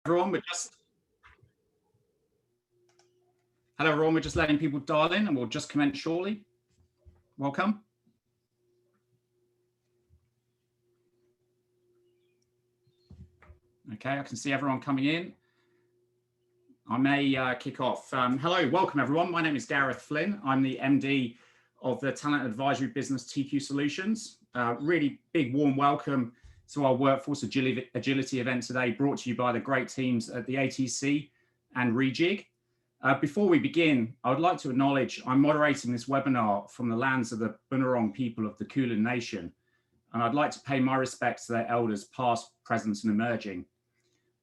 everyone. Hello, everyone. We're just letting people dial in, and we'll just commence shortly. Welcome. Okay, I can see everyone coming in. I may kick off. Hello, welcome, everyone. My name is Gareth Flynn. I'm the MD of the talent advisory business TQ Solutions. Really big, warm welcome to our Workforce Agility event today, brought to you by the great teams at the ATC and Rejig. Before we begin, I would like to acknowledge I'm moderating this webinar from the lands of the Bunurong people of the Kulin Nation, and I'd like to pay my respects to their elders past, present, and emerging.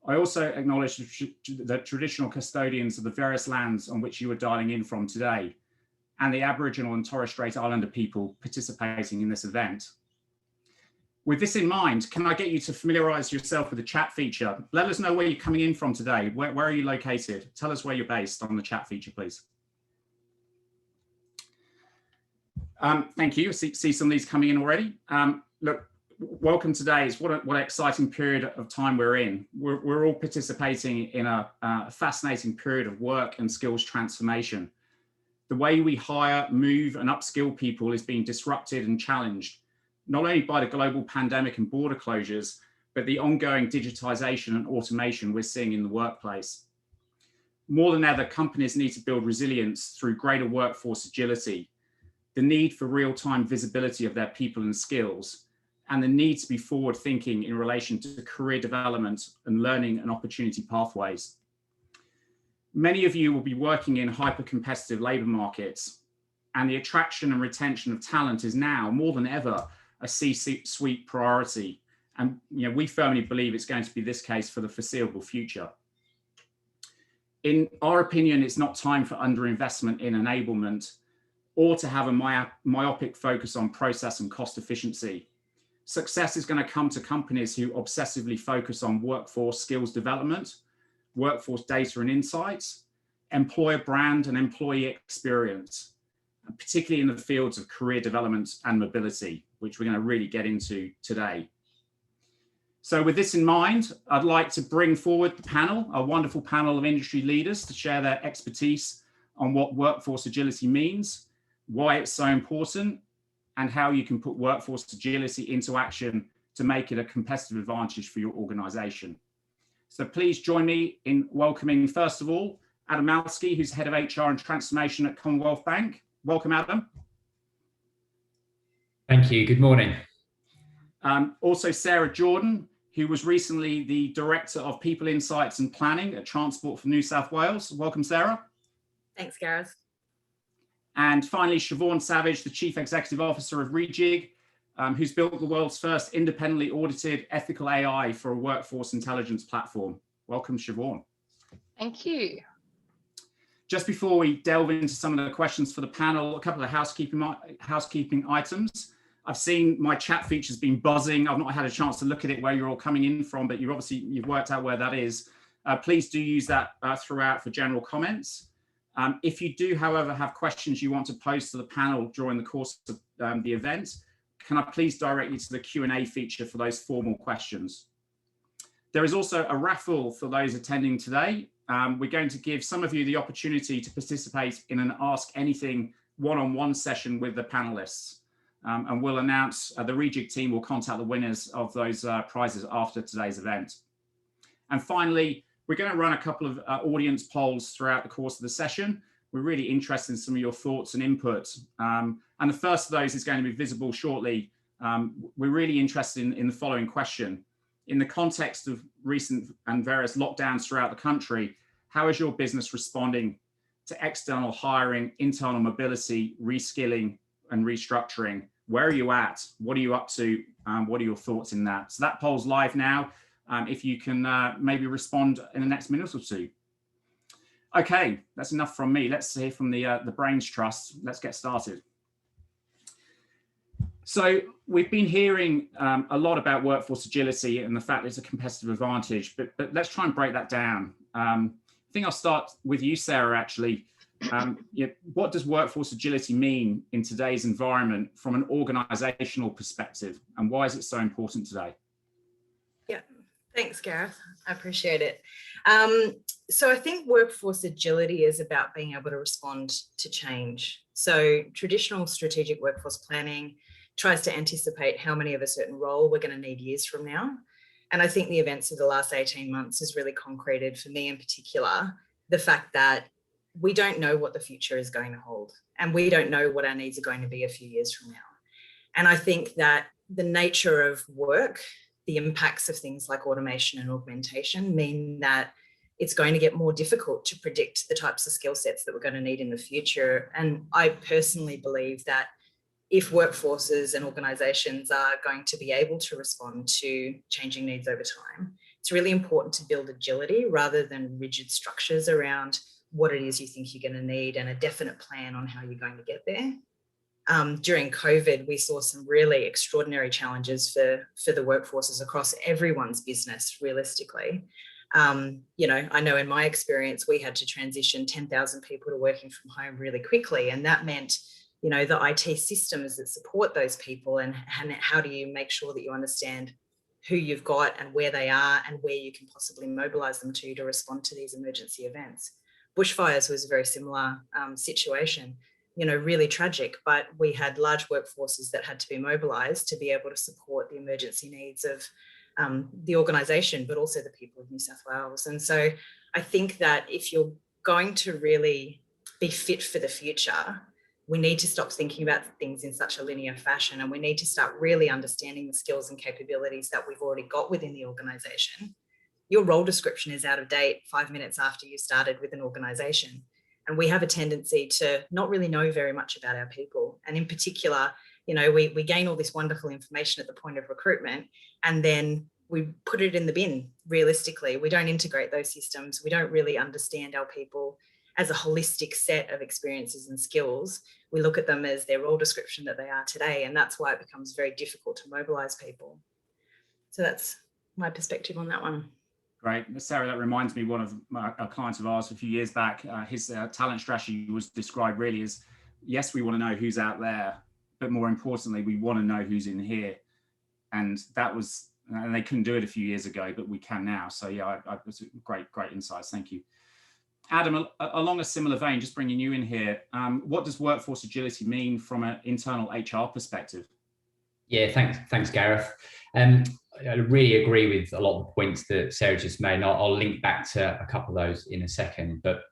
I also acknowledge the traditional custodians of the various lands on which you are dialing in from today, and the Aboriginal and Torres Strait Islander people participating in this event. With this in mind, can I get you to familiarise yourself with the chat feature? Let us know where you're coming in from today. Where are you located? Tell us where you're based on the chat feature, please. Thank you. See some of these coming in already. Look, welcome today. What an exciting period of time we're in. We're all participating in a fascinating period of work and skills transformation. The way we hire, move, and upskill people is being disrupted and challenged, not only by the global pandemic and border closures, but the ongoing digitization and automation we're seeing in the workplace. More than ever, companies need to build resilience through greater workforce agility, the need for real-time visibility of their people and skills, and the need to be forward-thinking in relation to career development and learning and opportunity pathways. Many of you will be working in hyper-competitive labour markets, and the attraction and retention of talent is now, more than ever, a C-suite priority. And we firmly believe it's going to be this case for the foreseeable future. In our opinion, it's not time for underinvestment in enablement or to have a myopic focus on process and cost efficiency. Success is going to come to companies who obsessively focus on workforce skills development, workforce data and insights, employer brand and employee experience, particularly in the fields of career development and mobility, which we're going to really get into today. So with this in mind, I'd like to bring forward the panel, a wonderful panel of industry leaders to share their expertise on what workforce agility means, why it's so important, and how you can put workforce agility into action to make it a competitive advantage for your organization. So please join me in welcoming, first of all, Adam Malski, who's Head of HR and Transformation at Commonwealth Bank. Welcome, Adam. Thank you. Good morning. Also, Sarah Jordan, who was recently the Director of People Insights and Planning at Transport for New South Wales. Welcome, Sarah. Thanks, Gareth. And finally, Siobhan Savage, the Chief Executive Officer of Rejig, who's built the world's first independently audited ethical AI for a workforce intelligence platform. Welcome, Siobhan. Thank you. Just before we delve into some of the questions for the panel, a couple of housekeeping items. I've seen my chat feature's been buzzing. I've not had a chance to look at it where you're all coming in from, but you've worked out where that is. Please do use that throughout for general comments. If you do, however, have questions you want to pose to the panel during the course of the event, can I please direct you to the Q&A feature for those formal questions? There is also a raffle for those attending today. We're going to give some of you the opportunity to participate in an Ask Anything one-on-one session with the panelists. And we'll announce, the Rejig team will contact the winners of those prizes after today's event. And finally, we're going to run a couple of audience polls throughout the course of the session. We're really interested in some of your thoughts and input. And the first of those is going to be visible shortly. We're really interested in the following question. In the context of recent and various lockdowns throughout the country, how is your business responding to external hiring, internal mobility, reskilling, and restructuring? Where are you at? What are you up to? What are your thoughts in that? So that poll's live now. If you can maybe respond in the next minute or two. Okay, that's enough from me. Let's hear from the Brains Trust. Let's get started. So we've been hearing a lot about workforce agility and the fact that it's a competitive advantage, but let's try and break that down. I think I'll start with you, Sarah, actually. What does workforce agility mean in today's environment from an organizational perspective, and why is it so important today? Yeah, Thanks, Gareth. I appreciate it. So I think workforce agility is about being able to respond to change. So traditional strategic workforce planning tries to anticipate how many of a certain role we're going to need years from now. And I think the events of the last 18 months has really concreted, for me in particular, the fact that we don't know what the future is going to hold, and we don't know what our needs are going to be a few years from now. And I think that the nature of work, the impacts of things like automation and augmentation mean that it's going to get more difficult to predict the types of skill sets that we're going to need in the future. And I personally believe that if workforces and organisations are going to be able to respond to changing needs over time, it's really important to build agility rather than rigid structures around what it is you think you're going to need and a definite plan on how you're going to get there. During COVID, we saw some really extraordinary challenges for the workforces across everyone's business, realistically. I know in my experience, we had to transition 10,000 people to working from home really quickly. And that meant, the IT systems that support those people and how do you make sure that you understand who you've got and where they are and where you can possibly mobilize them to respond to these emergency events. Bushfires was a very similar situation. Really tragic, but we had large workforces that had to be mobilised to be able to support the emergency needs of the organisation, but also the people of New South Wales. And so I think that if you're going to really be fit for the future, we need to stop thinking about things in such a linear fashion, and we need to start really understanding the skills and capabilities that we've already got within the organisation. Your role description is out of date 5 minutes after you started with an organisation. And we have a tendency to not really know very much about our people. And in particular, we gain all this wonderful information at the point of recruitment, and then we put it in the bin. Realistically, we don't integrate those systems. We don't really understand our people as a holistic set of experiences and skills. We look at them as their role description that they are today. And that's why it becomes very difficult to mobilize people. So that's my perspective on that one. Great. Sarah, that reminds me, one of our clients of ours a few years back, his talent strategy was described really as, yes, we want to know who's out there, but more importantly, we want to know who's in here. And they couldn't do it a few years ago, but we can now. So yeah, that's great insights. Thank you. Adam, along a similar vein, just bringing you in here, what does workforce agility mean from an internal HR perspective? Yeah, thanks, Gareth. I really agree with a lot of the points that Sarah just made, and I'll link back to a couple of those in a second. But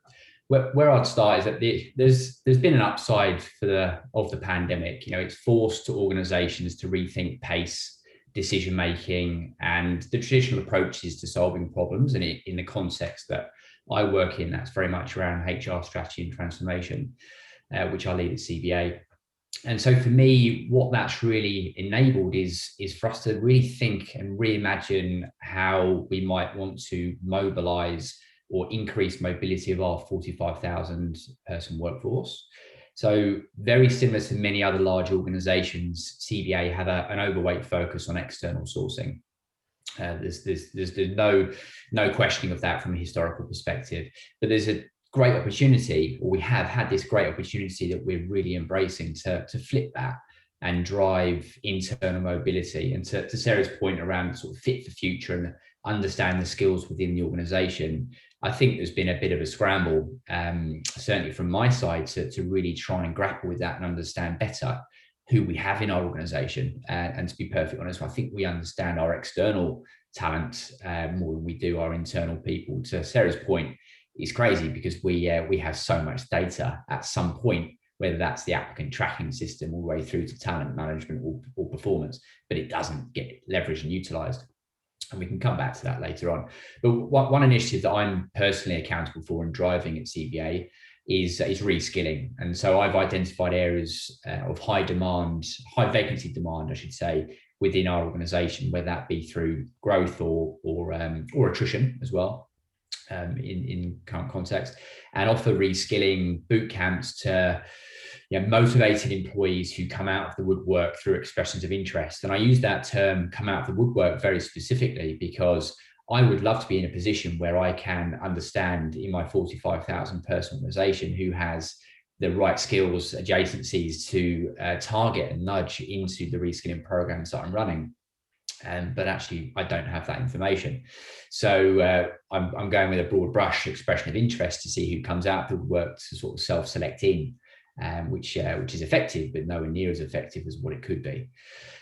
where I'd start is that there's been an upside of the pandemic. It's forced organisations to rethink pace, decision making, and the traditional approaches to solving problems. And in the context that I work in, that's very much around HR strategy and transformation, which I lead at CBA. And so for me, what that's really enabled is for us to really think and reimagine how we might want to mobilise or increase mobility of our 45,000 person workforce. So very similar to many other large organisations, CBA have an overweight focus on external sourcing. There's no questioning of that from a historical perspective, but there's a great opportunity, or we have had this great opportunity that we're really embracing to flip that and drive internal mobility. And to Sarah's point around sort of fit for future and understand the skills within the organisation, I think there's been a bit of a scramble, certainly from my side, to really try and grapple with that and understand better who we have in our organisation. And to be perfectly honest, I think we understand our external talent more than we do our internal people. To Sarah's point, it's crazy because we have so much data at some point, whether that's the applicant tracking system all the way through to talent management or performance, but it doesn't get leveraged and utilised. And we can come back to that later on. But one initiative that I'm personally accountable for and driving at CBA is reskilling. And so I've identified areas of high vacancy demand, I should say, within our organisation, whether that be through growth or attrition as well. In current context, and offer reskilling boot camps to motivated employees who come out of the woodwork through expressions of interest. And I use that term "come out of the woodwork" very specifically because I would love to be in a position where I can understand in my 45,000 person organisation who has the right skills, adjacencies to target and nudge into the reskilling programs that I'm running. but actually I don't have that information. So I'm going with a broad brush expression of interest to see who comes out of the work to sort of self-select in, which is effective, but nowhere near as effective as what it could be.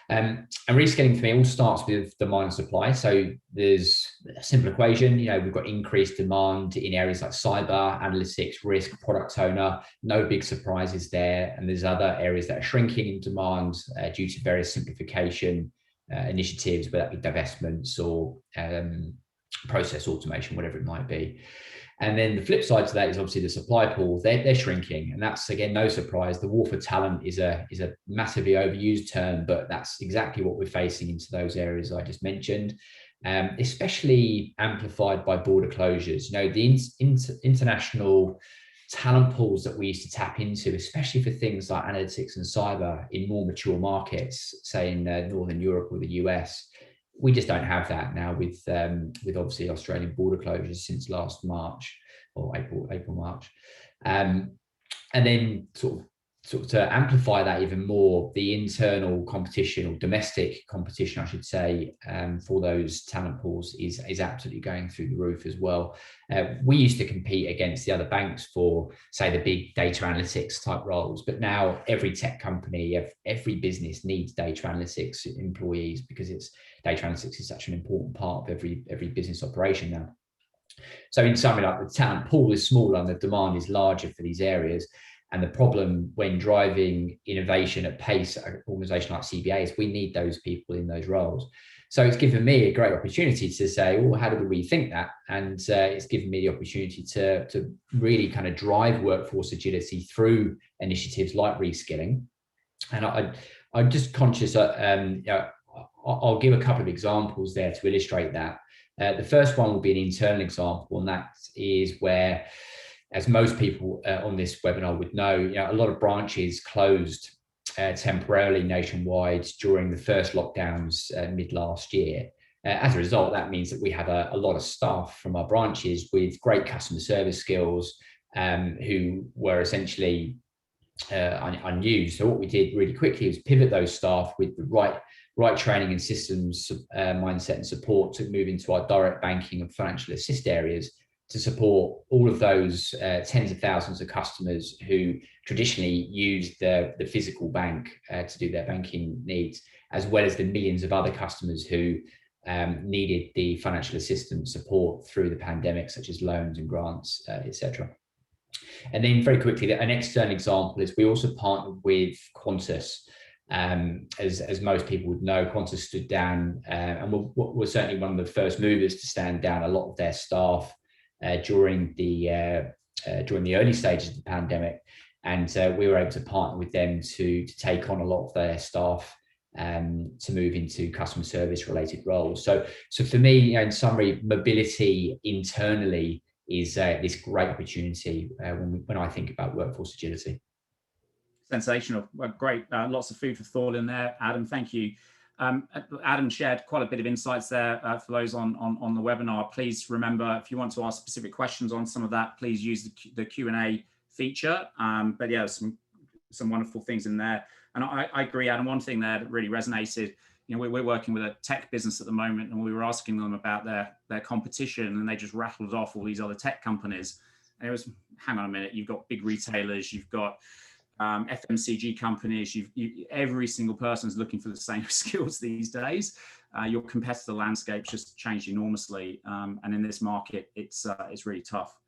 And reskilling for me all starts with demand and supply. So there's a simple equation, we've got increased demand in areas like cyber, analytics, risk, product owner, no big surprises there. And there's other areas that are shrinking in demand due to various simplification initiatives, whether that be divestments or process automation, whatever it might be. And then the flip side to that is obviously the supply pool. They're shrinking, and that's again no surprise. The war for talent is a massively overused term, but that's exactly what we're facing into those areas I just mentioned, especially amplified by border closures. The international talent pools that we used to tap into, especially for things like analytics and cyber in more mature markets, say in Northern Europe or the US. We just don't have that now with obviously Australian border closures since last March or April, March. And then sort of to amplify that even more, the internal competition or domestic competition, I should say, for those talent pools is absolutely going through the roof as well. We used to compete against the other banks for, say, the big data analytics type roles, but now every tech company, every business needs data analytics employees because data analytics is such an important part of every business operation now. So in summary, like the talent pool is smaller and the demand is larger for these areas. And the problem when driving innovation at pace at an organization like CBA is we need those people in those roles. So it's given me a great opportunity to say, oh, how do we rethink that? And it's given me the opportunity to really kind of drive workforce agility through initiatives like reskilling. And I'm just conscious that I'll give a couple of examples there to illustrate that. The first one will be an internal example, and that is where, as most people on this webinar would know, a lot of branches closed temporarily nationwide during the first lockdowns mid last year. As a result, that means that we have a lot of staff from our branches with great customer service skills who were essentially unused. So what we did really quickly was pivot those staff with the right training and systems mindset and support to move into our direct banking and financial assist areas to support all of those tens of thousands of customers who traditionally use the physical bank to do their banking needs, as well as the millions of other customers who needed the financial assistance support through the pandemic, such as loans and grants, etc. And then very quickly, an external example is we also partnered with Qantas. As most people would know, Qantas stood down and were certainly one of the first movers to stand down a lot of their staff during the early stages of the pandemic, and we were able to partner with them to take on a lot of their staff to move into customer service related roles. So for me, in summary, mobility internally is this great opportunity when I think about workforce agility. Sensational. Well, great. Lots of food for thought in there, Adam. Thank you. Adam shared quite a bit of insights there for those on the webinar. Please remember, if you want to ask specific questions on some of that, please use the Q&A feature. But yeah, some wonderful things in there. And I agree, Adam, one thing there that really resonated, we're working with a tech business at the moment, and we were asking them about their competition, and they just rattled off all these other tech companies. And it was, hang on a minute, you've got big retailers, you've got FMCG companies, every single person is looking for the same skills these days. Your competitor landscape's just changed enormously, and in this market, it's really tough.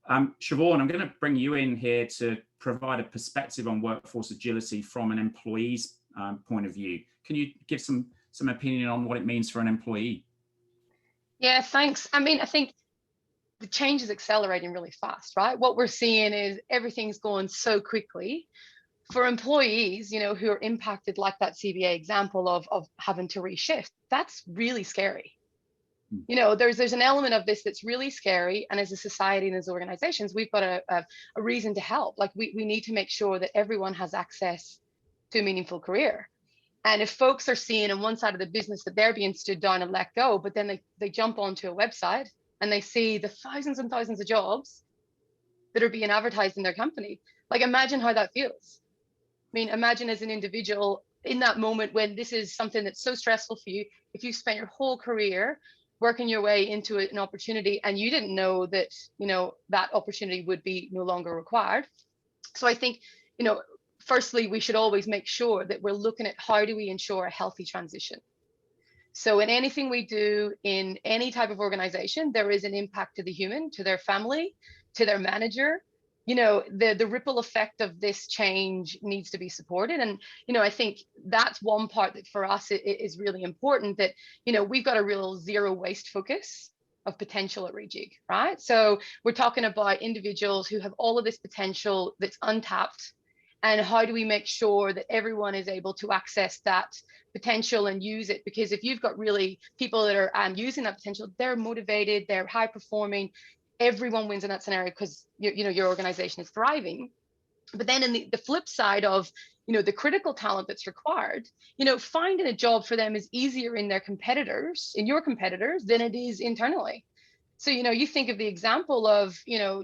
Siobhan, I'm going to bring you in here to provide a perspective on workforce agility from an employee's point of view. Can you give some opinion on what it means for an employee? Yeah, thanks. I mean, I think the change is accelerating really fast, right? What we're seeing is everything's going so quickly. For employees, who are impacted, like that CBA example of having to reshift, that's really scary. There's an element of this that's really scary, and as a society and as organizations, we've got a reason to help. Like we need to make sure that everyone has access to a meaningful career. And if folks are seeing on one side of the business that they're being stood down and let go, but then they jump onto a website and they see the thousands and thousands of jobs that are being advertised in their company, like imagine how that feels. I mean, imagine as an individual, in that moment when this is something that's so stressful for you, if you spent your whole career working your way into an opportunity and you didn't know that, that opportunity would be no longer required. So I think, firstly, we should always make sure that we're looking at how do we ensure a healthy transition. So in anything we do in any type of organization, there is an impact to the human, to their family, to their manager. The ripple effect of this change needs to be supported. And, I think that's one part that for us is really important, that, we've got a real zero waste focus of potential at Rejig, right? So we're talking about individuals who have all of this potential that's untapped. And how do we make sure that everyone is able to access that potential and use it? Because if you've got really people that are using that potential, they're motivated, they're high performing, everyone wins in that scenario because your organization is thriving. But then in the flip side of the critical talent that's required, finding a job for them is easier in your competitors than it is internally. So you think of the example of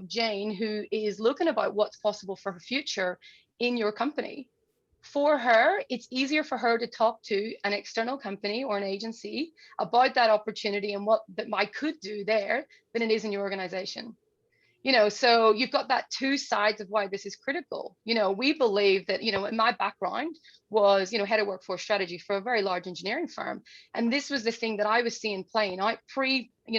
Jane, who is looking about what's possible for her future in your company. For her, it's easier for her to talk to an external company or an agency about that opportunity and what that I could do there than it is in your organization. So you've got that two sides of why this is critical. We believe that, in my background was, head of workforce strategy for a very large engineering firm. And this was the thing that I was seeing playing out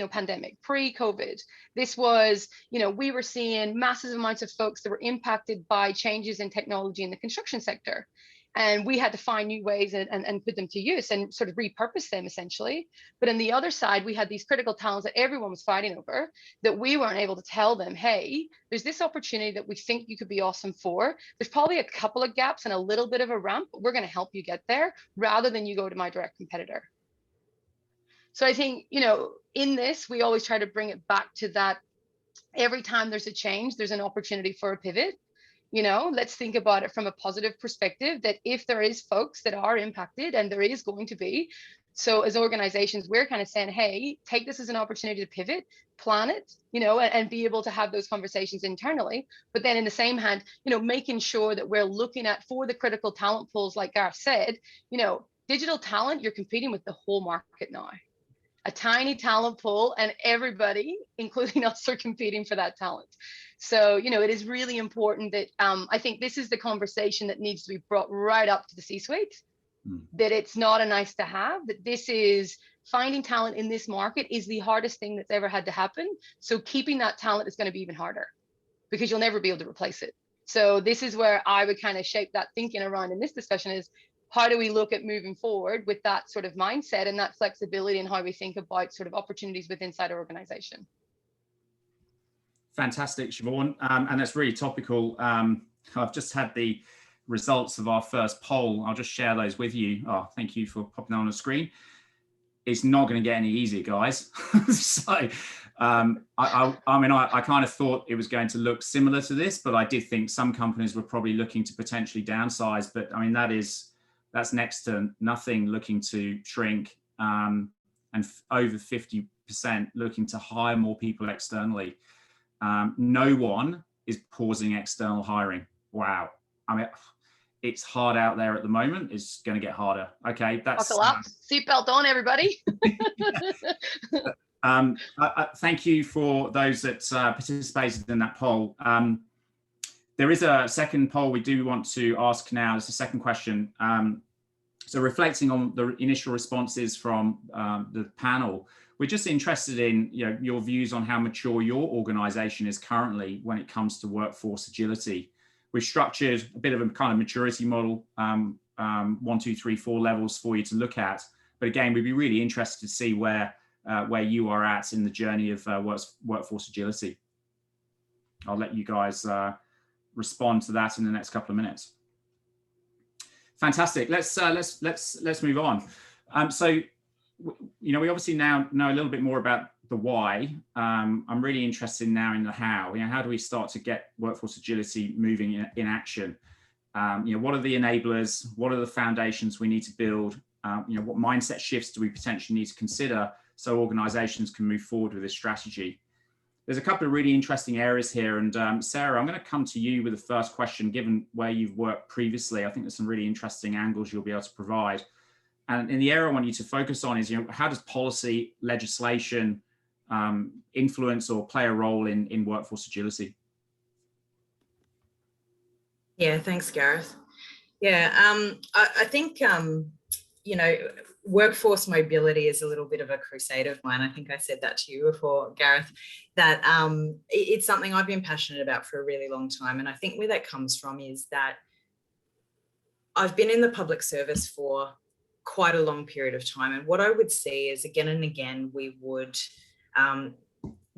pandemic, pre-COVID. This was, we were seeing massive amounts of folks that were impacted by changes in technology in the construction sector. And we had to find new ways and put them to use and sort of repurpose them essentially. But on the other side, we had these critical talents that everyone was fighting over, that we weren't able to tell them, hey, there's this opportunity that we think you could be awesome for. There's probably a couple of gaps and a little bit of a ramp, but we're going to help you get there rather than you go to my direct competitor. So I think, in this, we always try to bring it back to that every time there's a change, there's an opportunity for a pivot. Let's think about it from a positive perspective, that if there is folks that are impacted, and there is going to be, so as organizations, we're kind of saying, hey, take this as an opportunity to pivot, plan it, and be able to have those conversations internally. But then in the same hand, making sure that we're looking at, for the critical talent pools, like Gareth said, digital talent, you're competing with the whole market now. A tiny talent pool, and everybody, including us, are competing for that talent. So, it is really important that I think this is the conversation that needs to be brought right up to the C-suite, that it's not a nice to have, that this is finding talent in this market is the hardest thing that's ever had to happen. So keeping that talent is going to be even harder, because you'll never be able to replace it. So this is where I would kind of shape that thinking around in this discussion is, how do we look at moving forward with that sort of mindset and that flexibility, and how we think about sort of opportunities within inside our organization? Fantastic, Siobhan. And that's really topical. I've just had the results of our first poll. I'll just share those with you. Oh, thank you for popping on the screen. It's not going to get any easier, guys. So I kind of thought it was going to look similar to this, but I did think some companies were probably looking to potentially downsize. But I mean, that's next to nothing looking to shrink, and over 50% looking to hire more people externally. No one is pausing external hiring. Wow. I mean, it's hard out there at the moment. It's going to get harder. Okay, that's seatbelt on, everybody. Thank you for those that participated in that poll. There is a second poll we do want to ask now. It's a second question. So reflecting on the initial responses from the panel, we're just interested in your views on how mature your organization is currently when it comes to workforce agility. We've structured a bit of a kind of maturity model, 1, 2, 3, 4 levels for you to look at. But again, we'd be really interested to see where you are at in the journey of workforce agility. I'll let you guys respond to that in the next couple of minutes. Fantastic. Let's move on. So, we obviously now know a little bit more about the why. I'm really interested now in the how. How do we start to get workforce agility moving in action? What are the enablers? What are the foundations we need to build? What mindset shifts do we potentially need to consider so organizations can move forward with this strategy? there's a couple of really interesting areas here. And Sarah, I'm going to come to you with the first question, given where you've worked previously. I think there's some really interesting angles you'll be able to provide. And in the area I want you to focus on is, how does policy, legislation influence or play a role in workforce agility? Yeah, thanks, Gareth. Yeah, I think, workforce mobility is a little bit of a crusade of mine. I think I said that to you before, Gareth, that it's something I've been passionate about for a really long time. And I think where that comes from is that I've been in the public service for quite a long period of time. And what I would see is again and again, we would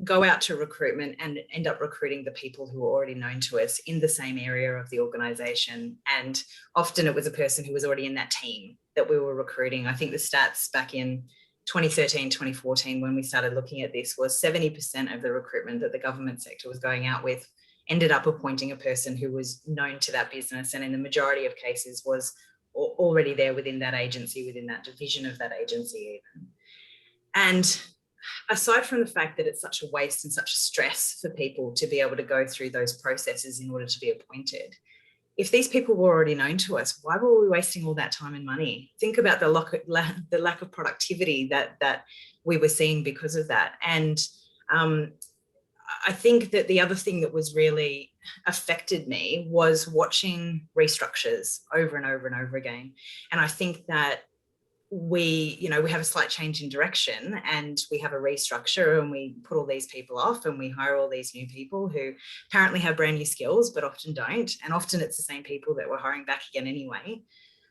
go out to recruitment and end up recruiting the people who were already known to us in the same area of the organization. And often it was a person who was already in that team that we were recruiting. I think the stats back in 2013, 2014, when we started looking at this, was 70% of the recruitment that the government sector was going out with ended up appointing a person who was known to that business, and in the majority of cases was already there within that agency, within that division of that agency even. And aside from the fact that it's such a waste and such a stress for people to be able to go through those processes in order to be appointed, if these people were already known to us, why were we wasting all that time and money? Think about the lack of productivity that we were seeing because of that. And I think that the other thing that was really affected me was watching restructures over and over and over again. And I think that we have a slight change in direction and we have a restructure and we put all these people off and we hire all these new people who apparently have brand new skills, but often don't. And often it's the same people that we're hiring back again anyway.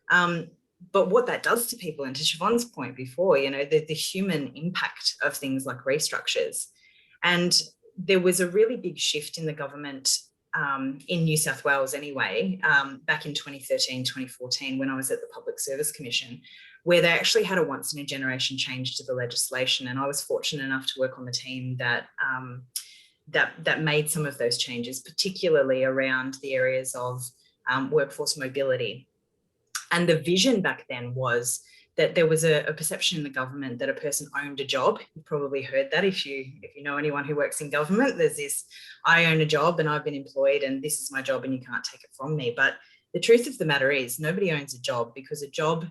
But what that does to people, and to Siobhan's point before, the human impact of things like restructures. And there was a really big shift in the government in New South Wales anyway, back in 2013, 2014, when I was at the Public Service Commission, where they actually had a once in a generation change to the legislation. And I was fortunate enough to work on the team that made some of those changes, particularly around the areas of workforce mobility. And the vision back then was that there was a perception in the government that a person owned a job. You've probably heard that if you know anyone who works in government. There's this, I own a job and I've been employed and this is my job and you can't take it from me. But the truth of the matter is nobody owns a job, because a job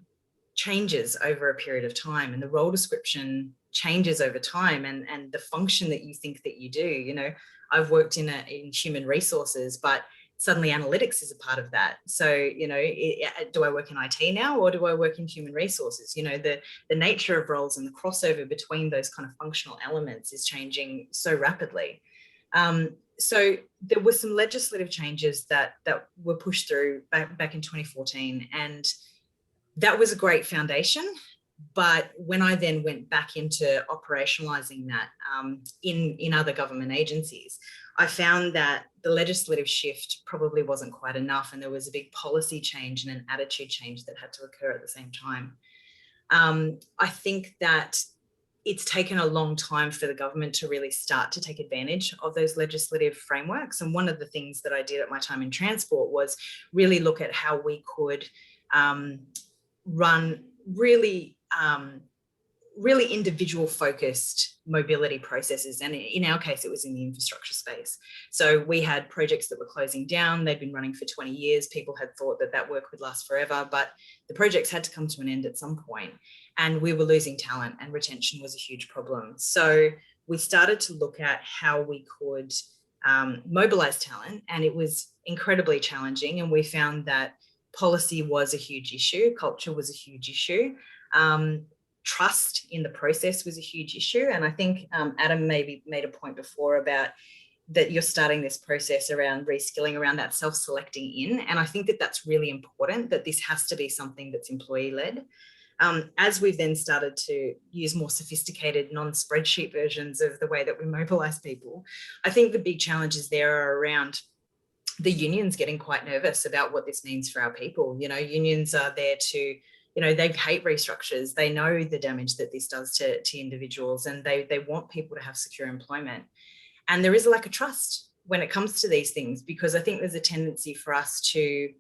changes over a period of time and the role description changes over time, and the function that you think that you do. I've worked in human resources, but suddenly analytics is a part of that. So, do I work in IT now or do I work in human resources? The nature of roles and the crossover between those kind of functional elements is changing so rapidly. So there were some legislative changes that were pushed through back in 2014, and that was a great foundation. But when I then went back into operationalizing that in other government agencies, I found that the legislative shift probably wasn't quite enough, and there was a big policy change and an attitude change that had to occur at the same time. I think that it's taken a long time for the government to really start to take advantage of those legislative frameworks. And one of the things that I did at my time in transport was really look at how we could run really individual focused mobility processes. And in our case, it was in the infrastructure space. So we had projects that were closing down. They'd been running for 20 years. People had thought that work would last forever, but the projects had to come to an end at some point. And we were losing talent, and retention was a huge problem. So we started to look at how we could mobilize talent, and it was incredibly challenging. And we found that policy was a huge issue. Culture was a huge issue. Trust in the process was a huge issue. And I think Adam maybe made a point before about that you're starting this process around reskilling, around that self-selecting in. And I think that that's really important, that this has to be something that's employee-led. As we've then started to use more sophisticated non-spreadsheet versions of the way that we mobilize people, I think the big challenges there are around the unions getting quite nervous about what this means for our people. Unions are there to, they hate restructures. They know the damage that this does to individuals, and they want people to have secure employment. And there is a lack of trust when it comes to these things, because I think there's a tendency for us to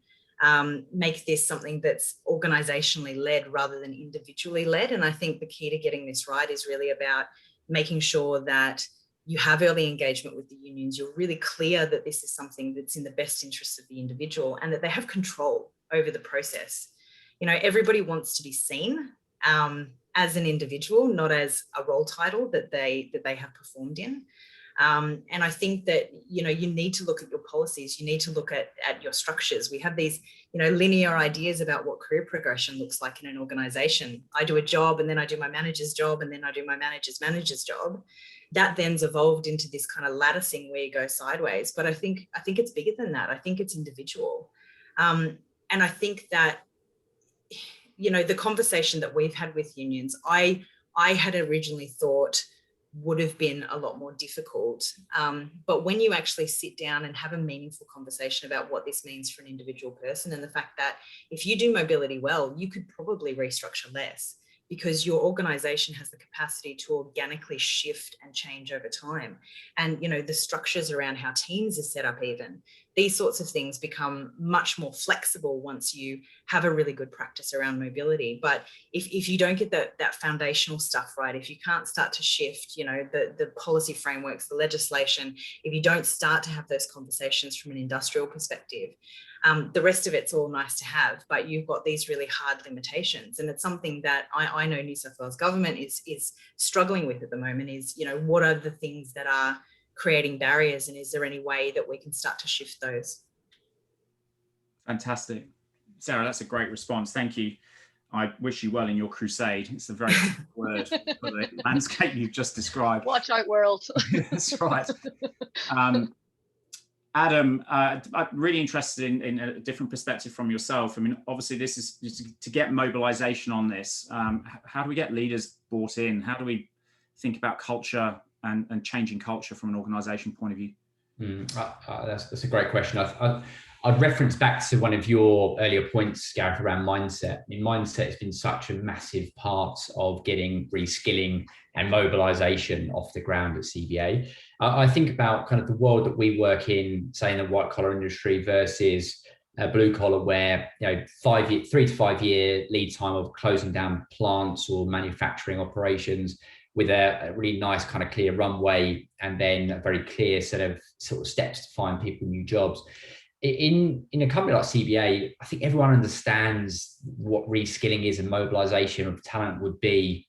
make this something that's organisationally led rather than individually led. And I think the key to getting this right is really about making sure that you have early engagement with the unions, you're really clear that this is something that's in the best interest of the individual and that they have control over the process. You know, everybody wants to be seen as an individual, not as a role title that they have performed in. And I think that, you know, you need to look at your policies, you need to look at your structures. We have these, you know, linear ideas about what career progression looks like in an organization. I do a job and then I do my manager's job and then I do my manager's job. That then's evolved into this kind of latticing where you go sideways. But I think it's bigger than that. I think it's individual. And I think that, you know, the conversation that we've had with unions, I had originally thought would have been a lot more difficult. But when you actually sit down and have a meaningful conversation about what this means for an individual person, and the fact that if you do mobility well, you could probably restructure less because your organization has the capacity to organically shift and change over time. And, you know, the structures around how teams are set up, even these sorts of things become much more flexible once you have a really good practice around mobility. But if you don't get that foundational stuff right, if you can't start to shift, you know, the policy frameworks, the legislation, if you don't start to have those conversations from an industrial perspective, the rest of it's all nice to have, but you've got these really hard limitations. And it's something that I know New South Wales government is struggling with at the moment is, you know, what are the things that are creating barriers, and is there any way that we can start to shift those? Fantastic. Sarah, that's a great response. Thank you. I wish you well in your crusade. It's a very good word for the landscape you've just described. Watch out, world. That's right. Adam, I'm really interested in a different perspective from yourself. I mean, obviously, this is to get mobilization on this. How do we get leaders bought in? How do we think about culture and changing culture from an organization point of view? That's a great question. I'd reference back to one of your earlier points, Gareth, around mindset. I mean, mindset has been such a massive part of getting reskilling and mobilization off the ground at CBA. I think about kind of the world that we work in, say in the white collar industry versus blue collar, where, you know, 3 to 5 year lead time of closing down plants or manufacturing operations, with a really nice kind of clear runway, and then a very clear set of sort of steps to find people new jobs. In a company like CBA, I think everyone understands what reskilling is and mobilization of talent would be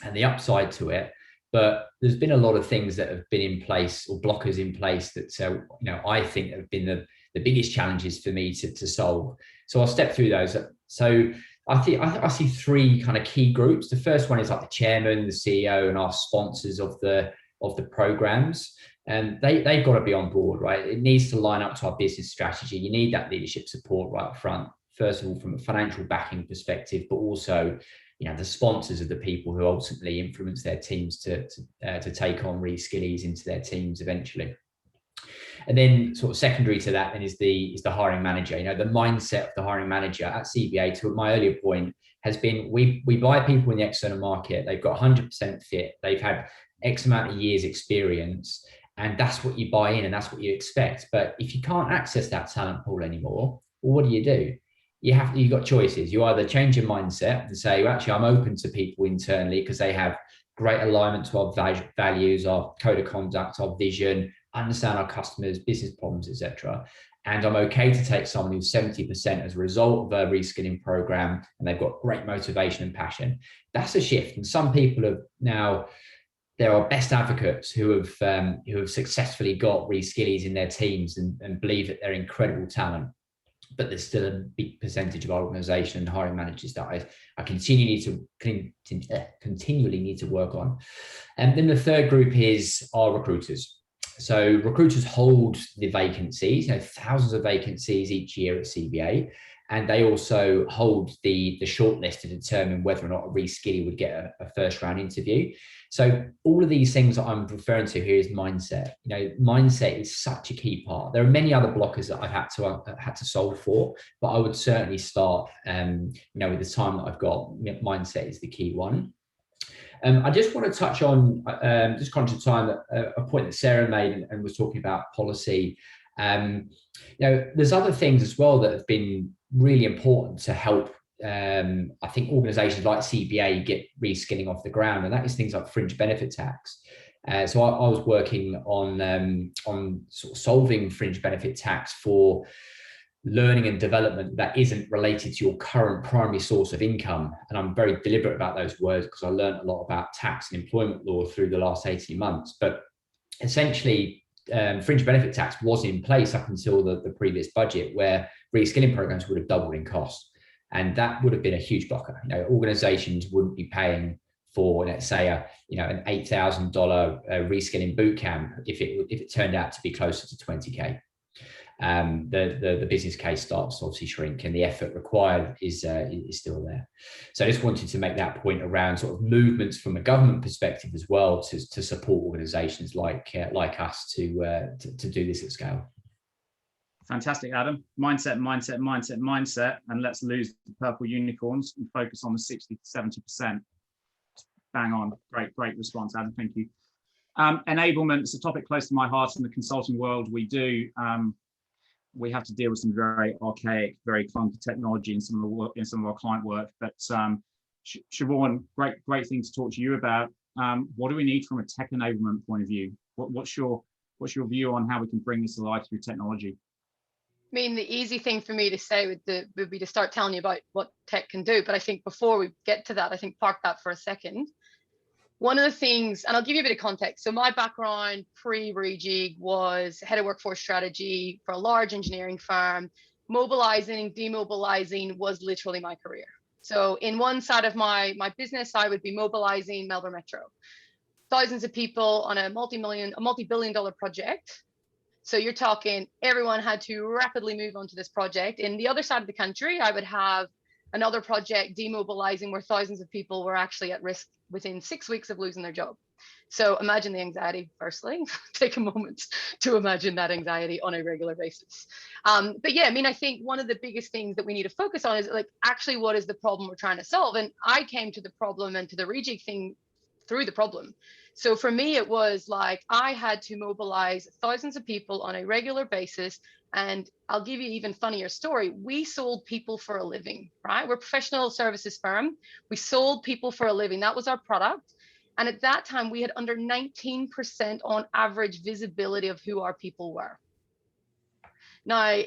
and the upside to it. But there's been a lot of things that have been in place, or blockers in place, that you know, I think have been the biggest challenges for me to solve. So I'll step through those. So I see 3 kind of key groups. The first one is like the chairman, the CEO, and our sponsors of the programs. And they've got to be on board, right? It needs to line up to our business strategy. You need that leadership support right up front, first of all, from a financial backing perspective, but also, you know, the sponsors are the people who ultimately influence their teams to take on reskillies into their teams eventually. And then sort of secondary to that then is the hiring manager. You know, the mindset of the hiring manager at CBA, to my earlier point, has been we buy people in the external market. They've got 100% fit. They've had X amount of years experience, and that's what you buy in and that's what you expect. But if you can't access that talent pool anymore, well, what do? You've got choices. You either change your mindset and say, well, actually, I'm open to people internally because they have great alignment to our values, our code of conduct, our vision, understand our customers, business problems, etc. And I'm okay to take someone who's 70% as a result of a reskilling program and they've got great motivation and passion. That's a shift. And some people have now, there are best advocates who have successfully got reskillies in their teams and believe that they're incredible talent. But there's still a big percentage of our organization and hiring managers that I continually need to work on. And then the third group is our recruiters. So recruiters hold the vacancies, you know, thousands of vacancies each year at CBA, and they also hold the shortlist to determine whether or not a reskillie would get a first round interview. So all of these things that I'm referring to here is mindset. You know, mindset is such a key part. There are many other blockers that I've had to solve for, but I would certainly start, you know, with the time that I've got. Mindset is the key one. I just want to touch on, just conscious of time, a point that Sarah made and was talking about policy. You know, there's other things as well that have been really important to help, I think, organizations like CBA get reskilling off the ground, and that is things like fringe benefit tax. So I was working on sort of solving fringe benefit tax for learning and development that isn't related to your current primary source of income. And I'm very deliberate about those words because I learned a lot about tax and employment law through the last 18 months. But essentially, fringe benefit tax was in place up until the previous budget, where reskilling programs would have doubled in cost. And that would have been a huge blocker. Organizations wouldn't be paying for, let's say, an $8,000 reskilling boot camp if it turned out to be closer to 20K. The business case starts to obviously shrink, and the effort required is still there. So I just wanted to make that point around sort of movements from a government perspective as well to support organisations like us to do this at scale. Fantastic, Adam. Mindset, and let's lose the purple unicorns and focus on the 60 to 70%. Bang on. Great response, Adam. Thank you. Enablement is a topic close to my heart. In the consulting world, we have to deal with some very archaic, very clunky technology in some of our client work. But Siobhan, great thing to talk to you about. What do we need from a tech enablement point of view? What's your view on how we can bring this to life through technology? I mean, the easy thing for me to say would be to start telling you about what tech can do. But I think before we get to that, I think park that for a second. One of the things, and I'll give you a bit of context. So my background pre-Rejig was head of workforce strategy for a large engineering firm. Mobilizing, demobilizing was literally my career. So in one side of my business, I would be mobilizing Melbourne Metro. Thousands of people on a multi-billion-dollar project. So you're talking everyone had to rapidly move onto this project. In the other side of the country, I would have another project demobilizing where thousands of people were actually at risk within 6 weeks of losing their job. So imagine the anxiety, firstly. Take a moment to imagine that anxiety on a regular basis. But yeah, I mean, I think one of the biggest things that we need to focus on is like, actually, what is the problem we're trying to solve? And I came to the problem and to the Rejig thing through the problem. So for me, it was like, I had to mobilize thousands of people on a regular basis. And I'll give you an even funnier story. We sold people for a living, right? We're a professional services firm. We sold people for a living. That was our product. And at that time, we had under 19% on average visibility of who our people were. Now,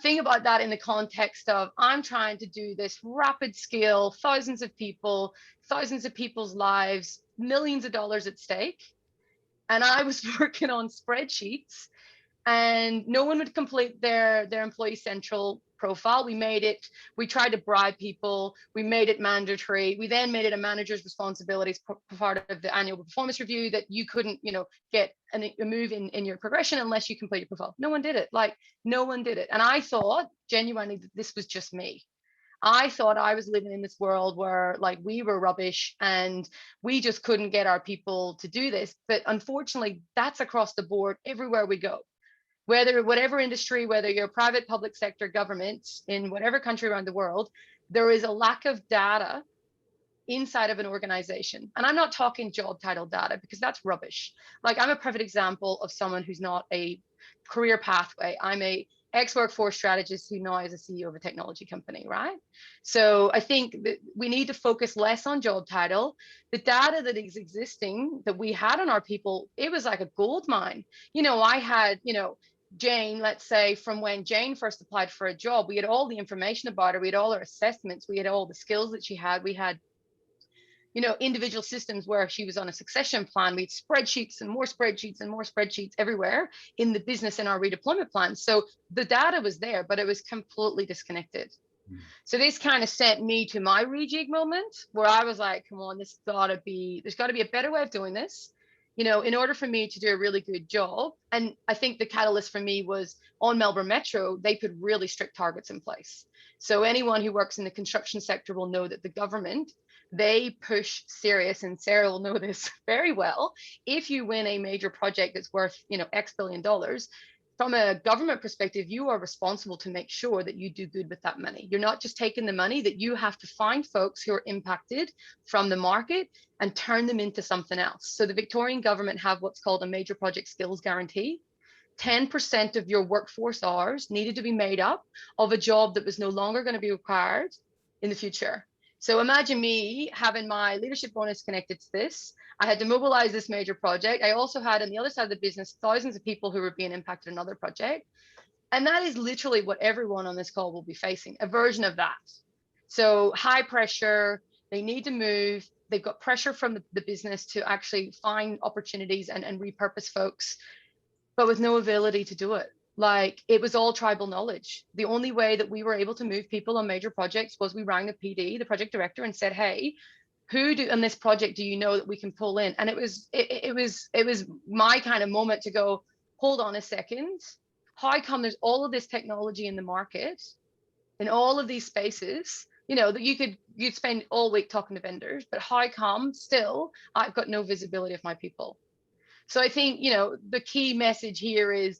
think about that in the context of I'm trying to do this rapid scale, thousands of people's lives, millions of dollars at stake. And I was working on spreadsheets and no one would complete their employee central profile. We tried to bribe people. We made it mandatory. We then made it a manager's responsibilities part of the annual performance review that you couldn't, get a move in your progression unless you complete your profile. No one did it. No one did it. And I thought genuinely that this was just me. I thought I was living in this world where we were rubbish and we just couldn't get our people to do this. But unfortunately, that's across the board everywhere we go. Whatever industry, whether you're private, public sector, government, in whatever country around the world, there is a lack of data inside of an organization. And I'm not talking job title data because that's rubbish. I'm a perfect example of someone who's not a career pathway. I'm a ex-workforce strategist who now is a CEO of a technology company, right? So I think that we need to focus less on job title. The data that is existing that we had on our people, it was like a gold mine. I had, Jane, let's say from when Jane first applied for a job, we had all the information about her. We had all her assessments. We had all the skills that she had. We had, individual systems where she was on a succession plan. We had spreadsheets and more spreadsheets and more spreadsheets everywhere in the business in our redeployment plan. So the data was there, but it was completely disconnected. So this kind of sent me to my Rejig moment where I was like, come on, there's got to be a better way of doing this. In order for me to do a really good job. And I think the catalyst for me was on Melbourne Metro, they put really strict targets in place. So anyone who works in the construction sector will know that the government, they push serious, and Sarah will know this very well. If you win a major project that's worth, X billion dollars, from a government perspective, you are responsible to make sure that you do good with that money. You're not just taking the money, that you have to find folks who are impacted from the market and turn them into something else. So the Victorian government have what's called a major project skills guarantee. 10% of your workforce hours needed to be made up of a job that was no longer going to be required in the future. So imagine me having my leadership bonus connected to this. I had to mobilize this major project. I also had on the other side of the business, thousands of people who were being impacted in another project. And that is literally what everyone on this call will be facing, a version of that. So high pressure, they need to move. They've got pressure from the business to actually find opportunities and repurpose folks, but with no ability to do it. Like, it was all tribal knowledge. The only way that we were able to move people on major projects was we rang the PD, the project director, and said, hey, who on this project do you know that we can pull in? And it was my kind of moment to go, hold on a second. How come there's all of this technology in the market, in all of these spaces, you know, that you'd spend all week talking to vendors, but how come still I've got no visibility of my people? So I think, you know, the key message here is,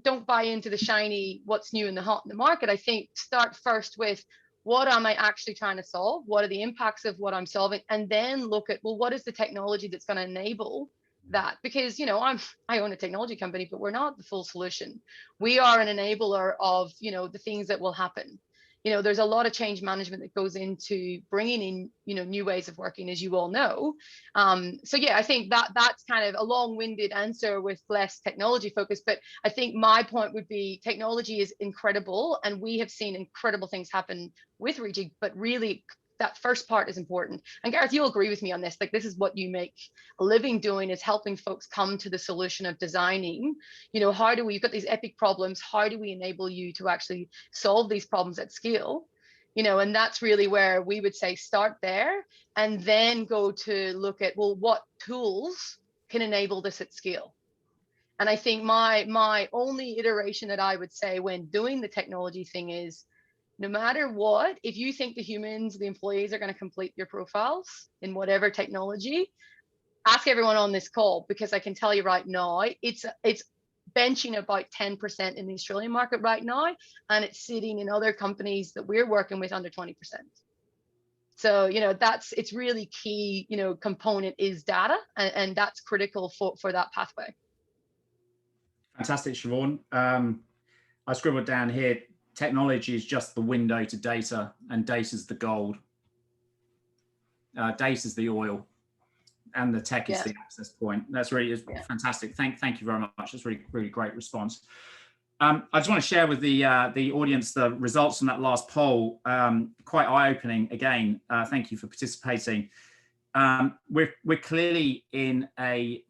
don't buy into the shiny, what's new and the hot in the market. I think start first with, what am I actually trying to solve? What are the impacts of what I'm solving? And then look at, well, what is the technology that's going to enable that? Because, you know, I own a technology company, but we're not the full solution. We are an enabler of, you know, the things that will happen. You know, there's a lot of change management that goes into bringing in, you know, new ways of working, as you all know. So yeah, I think that's kind of a long-winded answer with less technology focus. But I think my point would be, technology is incredible, and we have seen incredible things happen with Rejig, but really that first part is important. And Gareth, you'll agree with me on this. Like, this is what you make a living doing, is helping folks come to the solution of designing, you know, how do we, you've got these epic problems, how do we enable you to actually solve these problems at scale? You know, and that's really where we would say start there, and then go to look at, well, what tools can enable this at scale? And I think my only iteration that I would say when doing the technology thing is, no matter what, if you think the humans, the employees are going to complete your profiles in whatever technology, ask everyone on this call, because I can tell you right now, it's benching about 10% in the Australian market right now, and it's sitting in other companies that we're working with under 20%. So, you know, it's really key, you know, component is data, and that's critical for that pathway. Fantastic, Siobhan. I scribbled down here, technology is just the window to data, and data is the gold. Data is the oil, and the tech is the access point. That's really fantastic. Thank you very much. That's really great response. I just want to share with the audience the results from that last poll. Quite eye-opening. Again, thank you for participating. We're clearly in a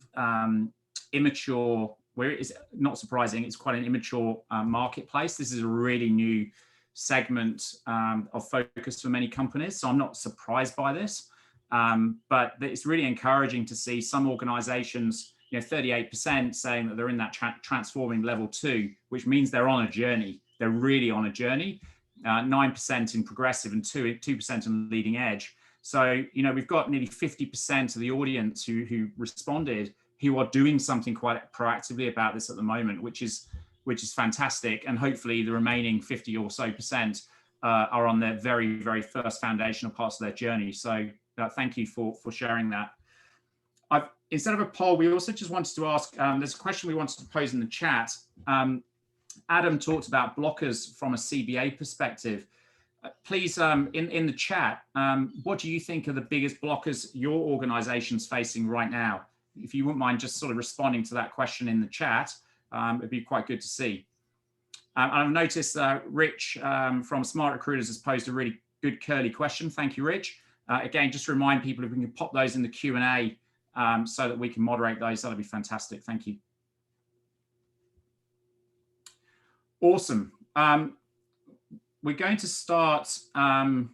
immature, where it is not surprising, it's quite an immature marketplace. This is a really new segment of focus for many companies, so I'm not surprised by this. But it's really encouraging to see some organizations, you know, 38% saying that they're in that transforming level 2, which means they're on a journey. They're really on a journey. 9% in progressive and 2% on leading edge. So, you know, we've got nearly 50% of the audience who responded, who are doing something quite proactively about this at the moment, which is fantastic. And hopefully the remaining 50 or so percent are on their very, very first foundational parts of their journey. So thank you for sharing that. Instead of a poll, we also just wanted to ask, there's a question we wanted to pose in the chat. Adam talked about blockers from a CBA perspective. Please, in the chat, what do you think are the biggest blockers your organization's facing right now? If you wouldn't mind just sort of responding to that question in the chat, it'd be quite good to see. I've noticed Rich from Smart Recruiters has posed a really good curly question. Thank you, Rich. Again, just to remind people, if we can pop those in the Q&A so that we can moderate those, that'll be fantastic. Thank you. Awesome. We're going to start. I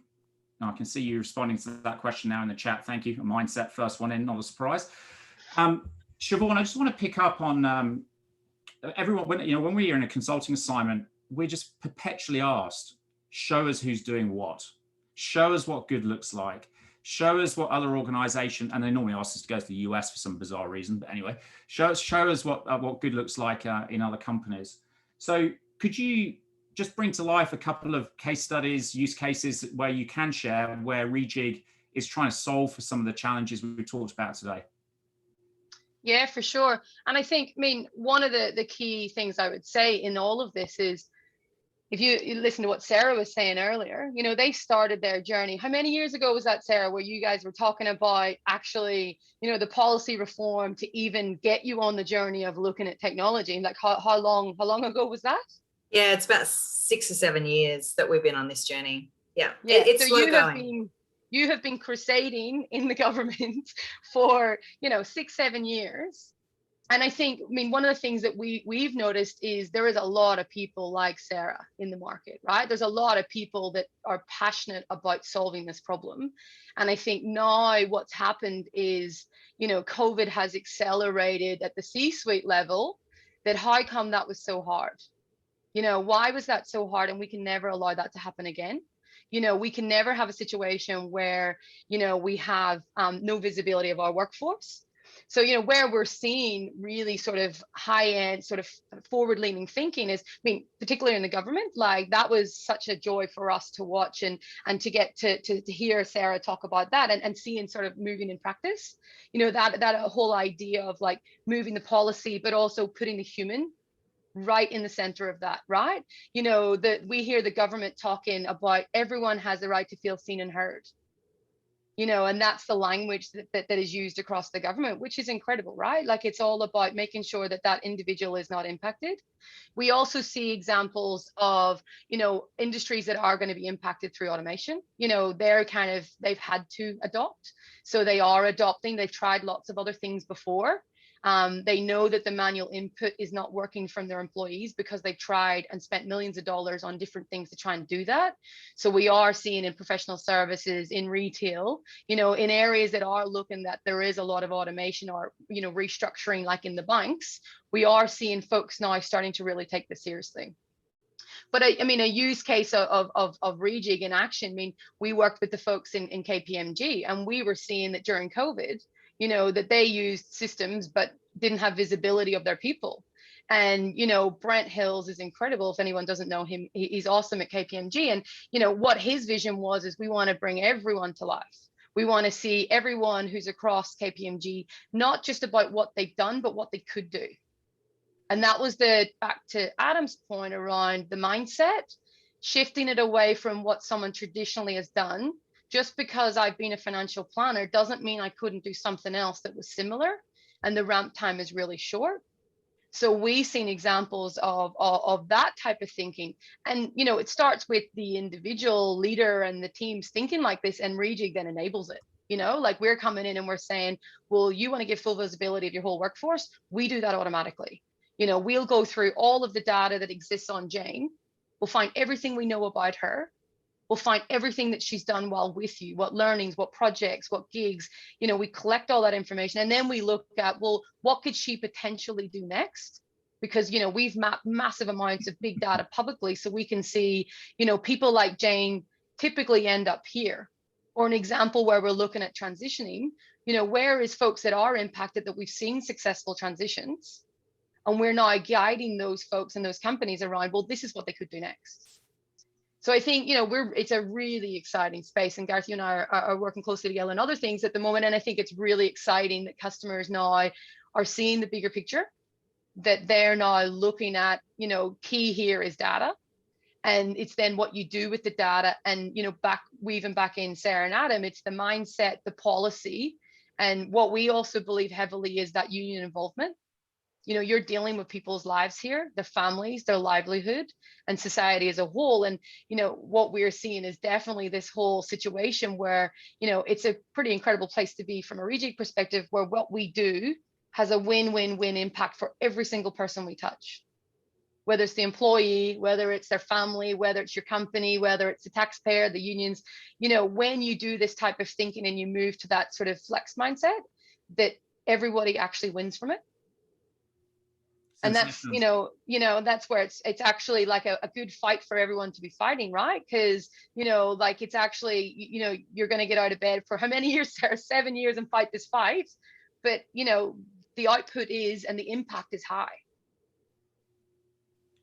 can see you responding to that question now in the chat. Thank you. A mindset, first one in, not a surprise. Siobhan, I just want to pick up on everyone. When we are in a consulting assignment, we're just perpetually asked, show us who's doing what. Show us what good looks like. Show us what other organization, and they normally ask us to go to the US for some bizarre reason, but anyway, show us what good looks like in other companies. So could you just bring to life a couple of case studies, use cases where you can share where Rejig is trying to solve for some of the challenges we've talked about today? Yeah, for sure. And I think, one of the key things I would say in all of this is, if you listen to what Sarah was saying earlier, you know, they started their journey. How many years ago was that, Sarah, where you guys were talking about actually, you know, the policy reform to even get you on the journey of looking at technology? Like how long ago was that? Yeah, it's about 6 or 7 years that we've been on this journey. Yeah, yeah. it's So slow going. you have been crusading in the government for, you know, 6-7 years. And I think, I mean, one of the things that we've noticed is there is a lot of people like Sarah in the market, right? There's a lot of people that are passionate about solving this problem. And I think now what's happened is, you know, COVID has accelerated at the C-suite level that how come that was so hard? You know, why was that so hard? And we can never allow that to happen again. You know, we can never have a situation where, you know, we have no visibility of our workforce. So, you know, where we're seeing really sort of high end, sort of forward leaning thinking is, I mean, particularly in the government, like that was such a joy for us to watch and to get to hear Sarah talk about that and seeing sort of moving in practice, you know, that whole idea of like moving the policy, but also putting the human right in the center of that, right? You know, that we hear the government talking about everyone has the right to feel seen and heard. You know, and that's the language that is used across the government, which is incredible, right? Like it's all about making sure that that individual is not impacted. We also see examples of, you know, industries that are going to be impacted through automation. You know, they've had to adopt. So they are adopting. They've tried lots of other things before. They know that the manual input is not working from their employees because they've tried and spent millions of dollars on different things to try and do that. So we are seeing in professional services, in retail, you know, in areas that are looking that there is a lot of automation or, you know, restructuring like in the banks, we are seeing folks now starting to really take this seriously. But I mean, a use case of rejig in action, I mean, we worked with the folks in KPMG and we were seeing that during COVID, you know, that they used systems but didn't have visibility of their people. And, you know, Brent Hills is incredible. If anyone doesn't know him, he's awesome at KPMG. And, you know, what his vision was is we want to bring everyone to life. We want to see everyone who's across KPMG, not just about what they've done, but what they could do. And that was back to Adam's point around the mindset, shifting it away from what someone traditionally has done. Just because I've been a financial planner doesn't mean I couldn't do something else that was similar, and the ramp time is really short. So we've seen examples of that type of thinking. And, you know, it starts with the individual leader and the teams thinking like this, and Rejig then enables it. You know, like we're coming in and we're saying, well, you want to give full visibility of your whole workforce? We do that automatically. You know, we'll go through all of the data that exists on Jane. We'll find everything we know about her. We'll find everything that she's done while with you, what learnings, what projects, what gigs, you know, we collect all that information. And then we look at, well, what could she potentially do next? Because, you know, we've mapped massive amounts of big data publicly. So we can see, you know, people like Jane typically end up here. Or an example where we're looking at transitioning, you know, where is folks that are impacted that we've seen successful transitions? And we're now guiding those folks and those companies around, well, this is what they could do next. So I think, you know, it's a really exciting space, and Gareth, you and I are working closely together on other things at the moment. And I think it's really exciting that customers now are seeing the bigger picture, that they're now looking at, you know, key here is data. And it's then what you do with the data. And, you know, weaving back in Sarah and Adam, it's the mindset, the policy. And what we also believe heavily is that union involvement. You know, you're dealing with people's lives here, their families, their livelihood, and society as a whole. And, you know, what we're seeing is definitely this whole situation where, you know, it's a pretty incredible place to be from a Rejig perspective, where what we do has a win-win-win impact for every single person we touch. Whether it's the employee, whether it's their family, whether it's your company, whether it's the taxpayer, the unions, you know, when you do this type of thinking and you move to that sort of flex mindset, that everybody actually wins from it. And that's, you know, that's where it's actually like a good fight for everyone to be fighting, right? Because, you know, like it's actually, you know, you're going to get out of bed for how many years, Sarah? 7 years, and fight this fight. But, you know, the output is, and the impact is high.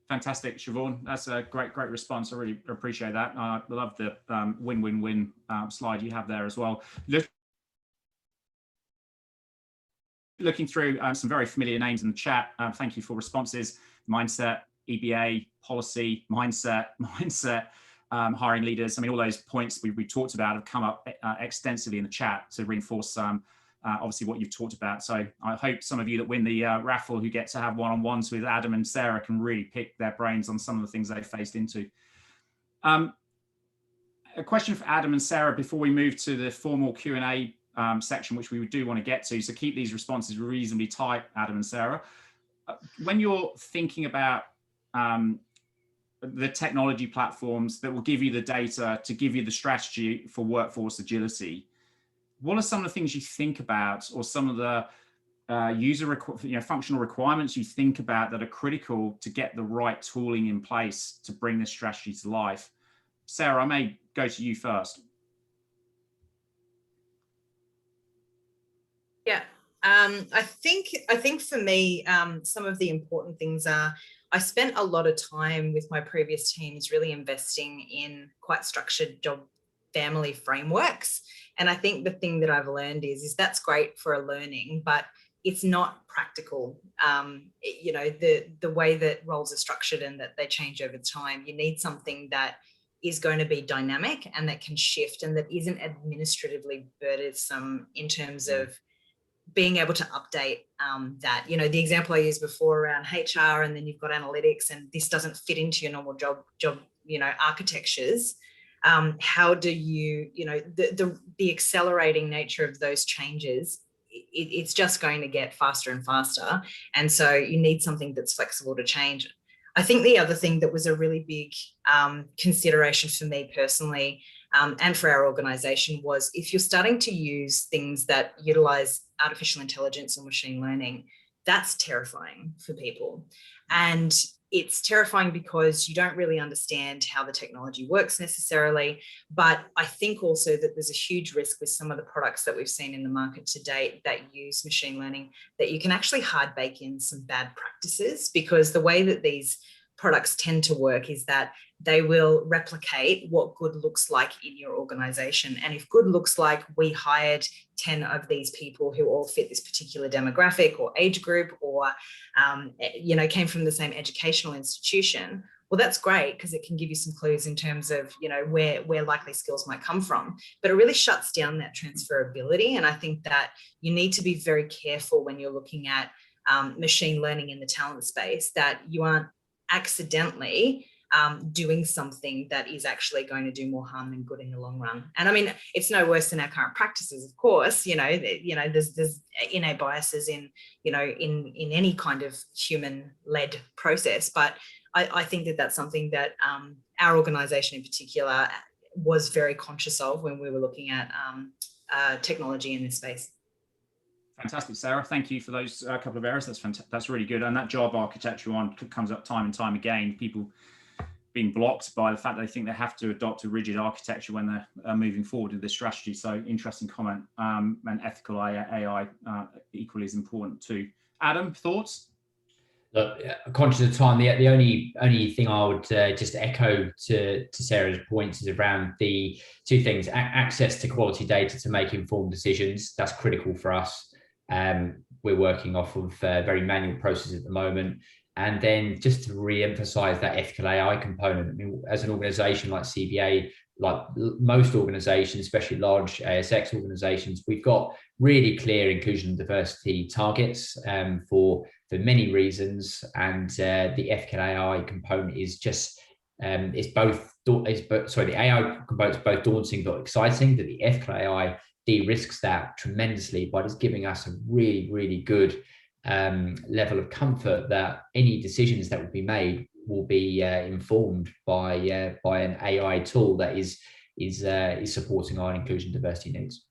Fantastic, Siobhan. That's a great response. I really appreciate that. I love the win-win-win slide you have there as well. Looking through some very familiar names in the chat. Thank you for responses. Mindset, EBA, policy, mindset, hiring leaders. I mean, all those points we talked about have come up extensively in the chat to reinforce obviously what you've talked about. So I hope some of you that win the raffle who get to have one-on-ones with Adam and Sarah can really pick their brains on some of the things they've faced into. A question for Adam and Sarah before we move to the formal Q&A section, which we do want to get to. So keep these responses reasonably tight, Adam and Sarah. When you're thinking about the technology platforms that will give you the data to give you the strategy for workforce agility, what are some of the things you think about, or some of the functional requirements you think about that are critical to get the right tooling in place to bring this strategy to life? Sarah, I may go to you first. Yeah, I think for me, some of the important things are, I spent a lot of time with my previous teams really investing in quite structured job family frameworks. And I think the thing that I've learned is that's great for a learning, but it's not practical. You know, the way that roles are structured and that they change over time, you need something that is going to be dynamic and that can shift and that isn't administratively burdensome in terms of being able to update that. You know, the example I used before around HR, and then you've got analytics, and this doesn't fit into your normal job you know, architectures. How do you, you know, the accelerating nature of those changes, it's just going to get faster and faster. And so you need something that's flexible to change. I think the other thing that was a really big consideration for me personally, and for our organization, was if you're starting to use things that utilize artificial intelligence or machine learning, that's terrifying for people. And it's terrifying because you don't really understand how the technology works necessarily. But I think also that there's a huge risk with some of the products that we've seen in the market to date that use machine learning, that you can actually hard bake in some bad practices, because the way that these products tend to work is that they will replicate what good looks like in your organization. And if good looks like we hired 10 of these people who all fit this particular demographic or age group, or you know, came from the same educational institution, well, that's great, because it can give you some clues in terms of, you know, where likely skills might come from. But it really shuts down that transferability. And I think that you need to be very careful when you're looking at machine learning in the talent space, that you aren't accidentally doing something that is actually going to do more harm than good in the long run. And I mean, it's no worse than our current practices, of course. You know, there's innate biases in, you know, in any kind of human-led process. But I think that that's something that our organisation in particular was very conscious of when we were looking at technology in this space. Fantastic, Sarah. Thank you for those couple of areas. That's fantastic. That's really good. And that job architecture one comes up time and time again. People being blocked by the fact that they think they have to adopt a rigid architecture when they're moving forward with this strategy. So interesting comment. And ethical AI equally is important too. Adam, thoughts? Look, conscious of time, the only thing I would just echo to Sarah's points is around the two things: access to quality data to make informed decisions. That's critical for us. We're working off of very manual processes at the moment. And then just to re-emphasize that ethical AI component, I mean, as an organization like CBA, like most organizations, especially large ASX organizations, we've got really clear inclusion and diversity targets for many reasons. And the ethical AI component is just, the AI component is both daunting but exciting, that the ethical AI de-risks that tremendously by just giving us a really, really good level of comfort that any decisions that will be made will be informed by an AI tool that is supporting our inclusion diversity needs.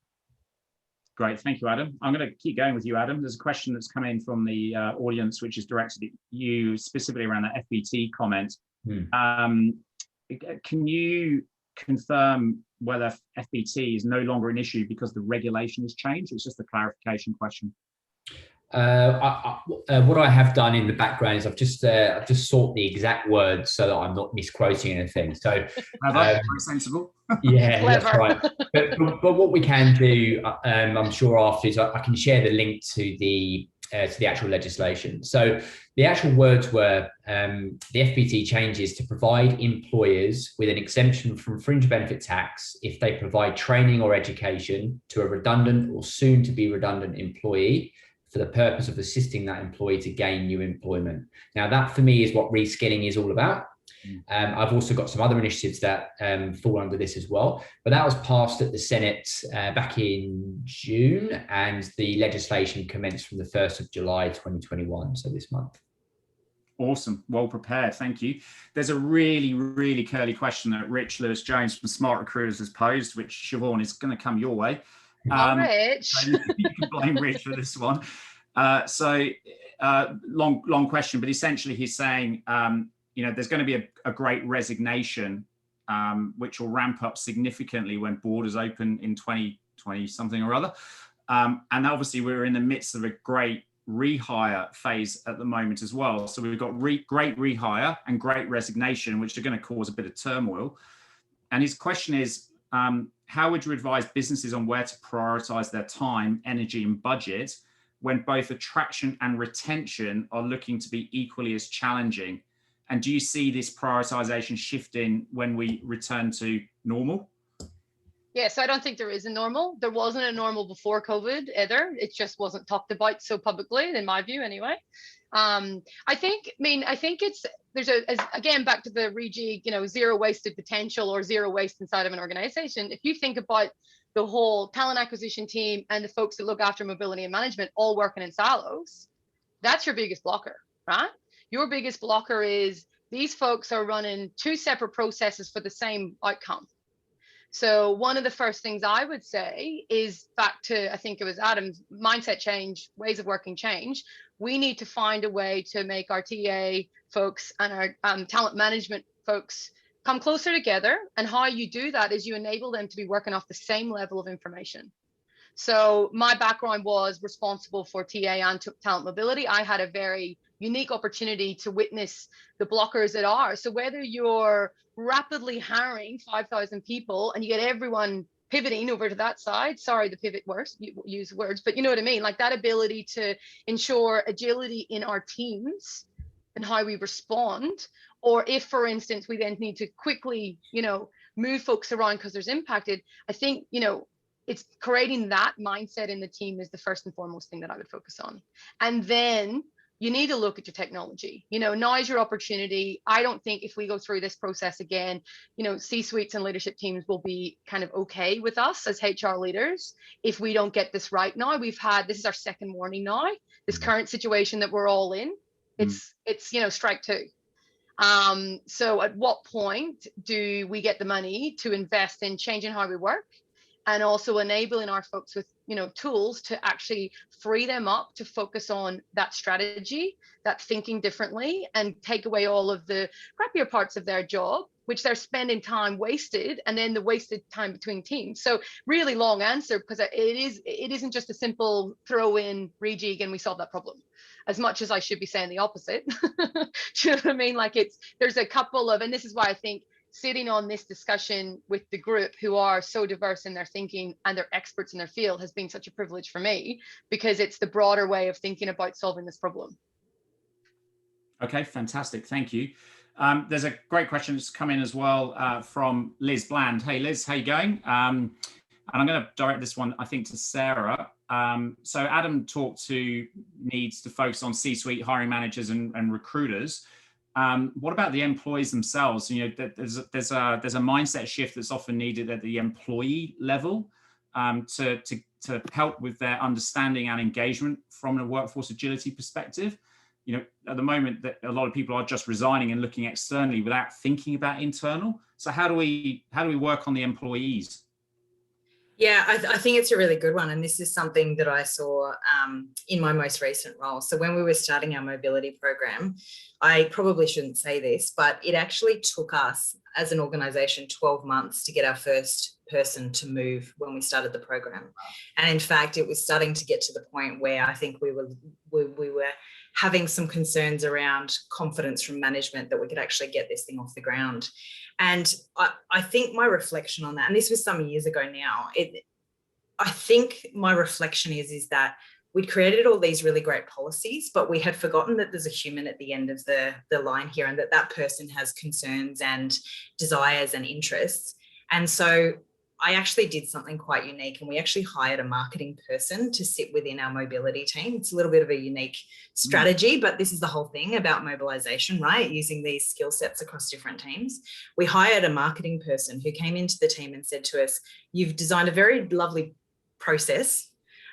Great, thank you, Adam. I'm going to keep going with you, Adam. There's a question that's come in from the audience, which is directed at you specifically around that FBT comment. Can you confirm whether FBT is no longer an issue because the regulation has changed? It's just a clarification question. What I have done in the background is I've just sought the exact words so that I'm not misquoting anything. So very sensible. Yeah, that's right. But what we can do, I'm sure after, is I can share the link to the to the actual legislation. So the actual words were the FBT changes to provide employers with an exemption from fringe benefit tax if they provide training or education to a redundant or soon to be redundant employee for the purpose of assisting that employee to gain new employment. Now that for me is what reskilling is all about. I've also got some other initiatives that fall under this as well, but that was passed at the Senate back in June, and the legislation commenced from the 1st of July 2021, so this month. Awesome, well prepared, thank you. There's a really curly question that Rich Lewis Jones from Smart Recruiters has posed, which Siobhan is going to come your way. Rich. So you can blame Rich for this one. Long question, but essentially he's saying, there's going to be a great resignation, which will ramp up significantly when borders open in 2020 something or other. And obviously we're in the midst of a great rehire phase at the moment as well. So we've got great rehire and great resignation, which are going to cause a bit of turmoil. And his question is, how would you advise businesses on where to prioritize their time, energy, and budget when both attraction and retention are looking to be equally as challenging? And do you see this prioritization shifting when we return to normal? Yeah, so I don't think there is a normal. There wasn't a normal before COVID either. It just wasn't talked about so publicly, in my view, anyway. I think there's again, back to the rejig, zero wasted potential or zero waste inside of an organization. If you think about the whole talent acquisition team and the folks that look after mobility and management all working in silos, that's your biggest blocker, right? Your biggest blocker is these folks are running two separate processes for the same outcome. So one of the first things I would say is back to, I think it was Adam's, mindset change, ways of working change. We need to find a way to make our TA folks and our talent management folks come closer together. And how you do that is you enable them to be working off the same level of information. So my background was responsible for TA and talent mobility. I had a very unique opportunity to witness the blockers that are. So whether you're rapidly hiring 5,000 people and you get everyone pivoting over to that side, sorry, the pivot use words, but you know what I mean? Like that ability to ensure agility in our teams and how we respond. Or if, for instance, we then need to quickly, move folks around because there's impacted, I think, it's creating that mindset in the team is the first and foremost thing that I would focus on. And then you need to look at your technology. Now is your opportunity. I don't think if we go through this process again, C-suites and leadership teams will be kind of okay with us as HR leaders if we don't get this right now. This is our second warning now, this current situation that we're all in. It's strike two. So at what point do we get the money to invest in changing how we work? And also enabling our folks with, tools to actually free them up to focus on that strategy, that thinking differently, and take away all of the crappier parts of their job, which they're spending time wasted, and then the wasted time between teams. So really long answer, because it isn't just a simple throw in rejig and we solve that problem. As much as I should be saying the opposite. Do you know what I mean? Like there's a couple of, and this is why I think sitting on this discussion with the group who are so diverse in their thinking and they're experts in their field has been such a privilege for me, because it's the broader way of thinking about solving this problem. Okay, fantastic. Thank you. There's a great question that's come in as well from Liz Bland. Hey, Liz, how you going? And I'm going to direct this one, I think, to Sarah. So Adam talked to needs to focus on C-suite hiring managers and recruiters. What about the employees themselves? There's a mindset shift that's often needed at the employee level to help with their understanding and engagement from a workforce agility perspective. At the moment, that a lot of people are just resigning and looking externally without thinking about internal. So how do we work on the employees? Yeah, I think it's a really good one. And this is something that I saw in my most recent role. So when we were starting our mobility program, I probably shouldn't say this, but it actually took us as an organization 12 months to get our first person to move when we started the program. And in fact, it was starting to get to the point where I think we were having some concerns around confidence from management that we could actually get this thing off the ground. And I think my reflection on that, and this was some years ago now, I think my reflection is that we'd created all these really great policies, but we had forgotten that there's a human at the end of the line here, and that person has concerns and desires and interests. And so I actually did something quite unique, and we actually hired a marketing person to sit within our mobility team. It's a little bit of a unique strategy, but this is the whole thing about mobilization, right? Using these skill sets across different teams. We hired a marketing person who came into the team and said to us, you've designed a very lovely process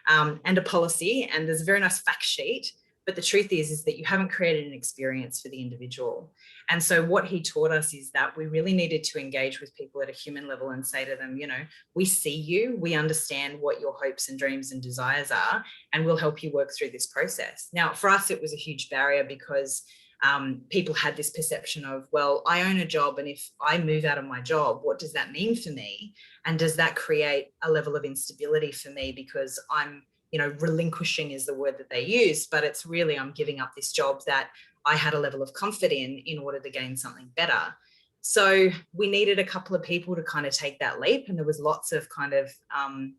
and a policy, and there's a very nice fact sheet, but the truth is that you haven't created an experience for the individual. And so what he taught us is that we really needed to engage with people at a human level and say to them, you know, we see you, we understand what your hopes and dreams and desires are, and we'll help you work through this process. Now, for us, it was a huge barrier because people had this perception of, well, I own a job, and if I move out of my job, what does that mean for me? And does that create a level of instability for me because I'm, you know, relinquishing is the word that they use, but it's really, I'm giving up this job that I had a level of comfort in order to gain something better. So we needed a couple of people to kind of take that leap. And there was lots of kind of,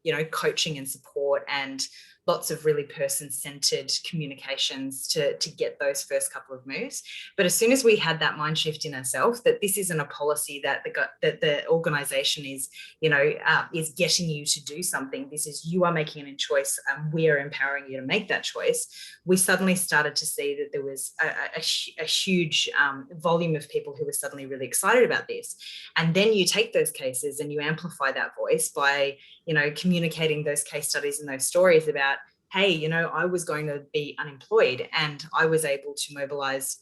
you know, coaching and support and lots of really person-centered communications to get those first couple of moves. But as soon as we had that mind shift in ourselves, that this isn't a policy that the organization is, you know, is getting you to do something. This is, you are making a choice, and we are empowering you to make that choice. We suddenly started to see that there was a huge volume of people who were suddenly really excited about this. And then you take those cases and you amplify that voice by, you know, communicating those case studies and those stories about, hey, you know, I was going to be unemployed and I was able to mobilize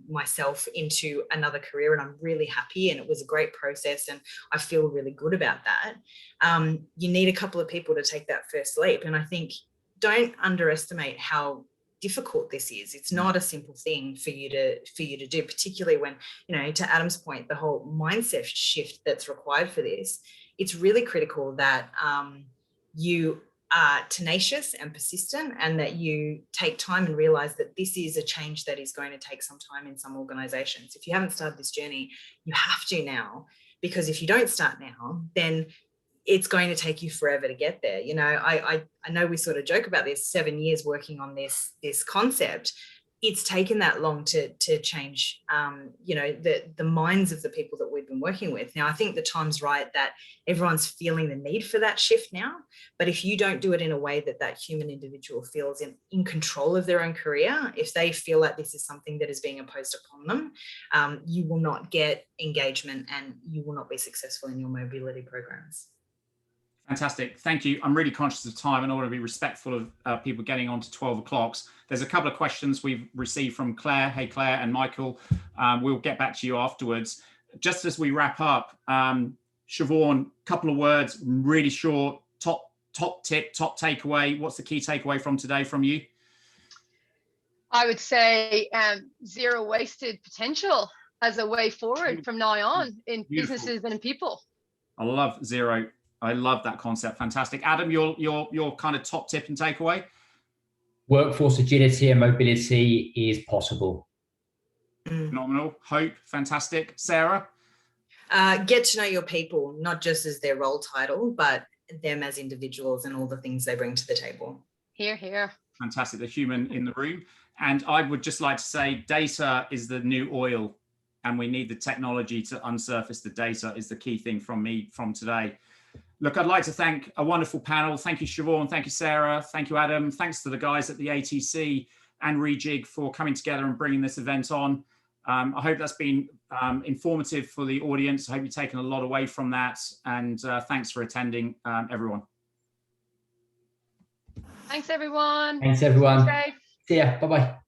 myself into another career, and I'm really happy, and it was a great process, and I feel really good about that. You need a couple of people to take that first leap. And I think, don't underestimate how difficult this is. It's not a simple thing for you to do, particularly when, you know, to Adam's point, the whole mindset shift that's required for this. It's really critical that you are tenacious and persistent, and that you take time and realize that this is a change that is going to take some time in some organizations. If you haven't started this journey, you have to now, because if you don't start now, then it's going to take you forever to get there. You know, I know we sort of joke about this, 7 years working on this concept. It's taken that long to change, you know, the minds of the people that we've been working with. Now, I think the time's right that everyone's feeling the need for that shift now. But if you don't do it in a way that that human individual feels in control of their own career, if they feel like this is something that is being imposed upon them, you will not get engagement, and you will not be successful in your mobility programs. Fantastic. Thank you. I'm really conscious of time, and I want to be respectful of people getting on to 12 o'clock. There's a couple of questions we've received from Claire. Hey, Claire and Michael. We'll get back to you afterwards. Just as we wrap up, Siobhan, couple of words, really short, top tip, top takeaway. What's the key takeaway from today from you? I would say zero wasted potential as a way forward from now on in businesses and in people. I love zero. I love that concept. Fantastic. Adam, your kind of top tip and takeaway? Workforce agility and mobility is possible. Phenomenal. Hope, fantastic. Sarah? Get to know your people, not just as their role title, but them as individuals and all the things they bring to the table. Hear, hear. Fantastic. The human in the room. And I would just like to say data is the new oil, and we need the technology to unsurface the data is the key thing from me from today. Look, I'd like to thank a wonderful panel. Thank you, Siobhan. Thank you, Sarah. Thank you, Adam. Thanks to the guys at the ATC and Rejig for coming together and bringing this event on. I hope that's been informative for the audience. I hope you've taken a lot away from that. And thanks for attending, everyone. Thanks, everyone. Thanks, everyone. Thanks, see ya. Bye-bye.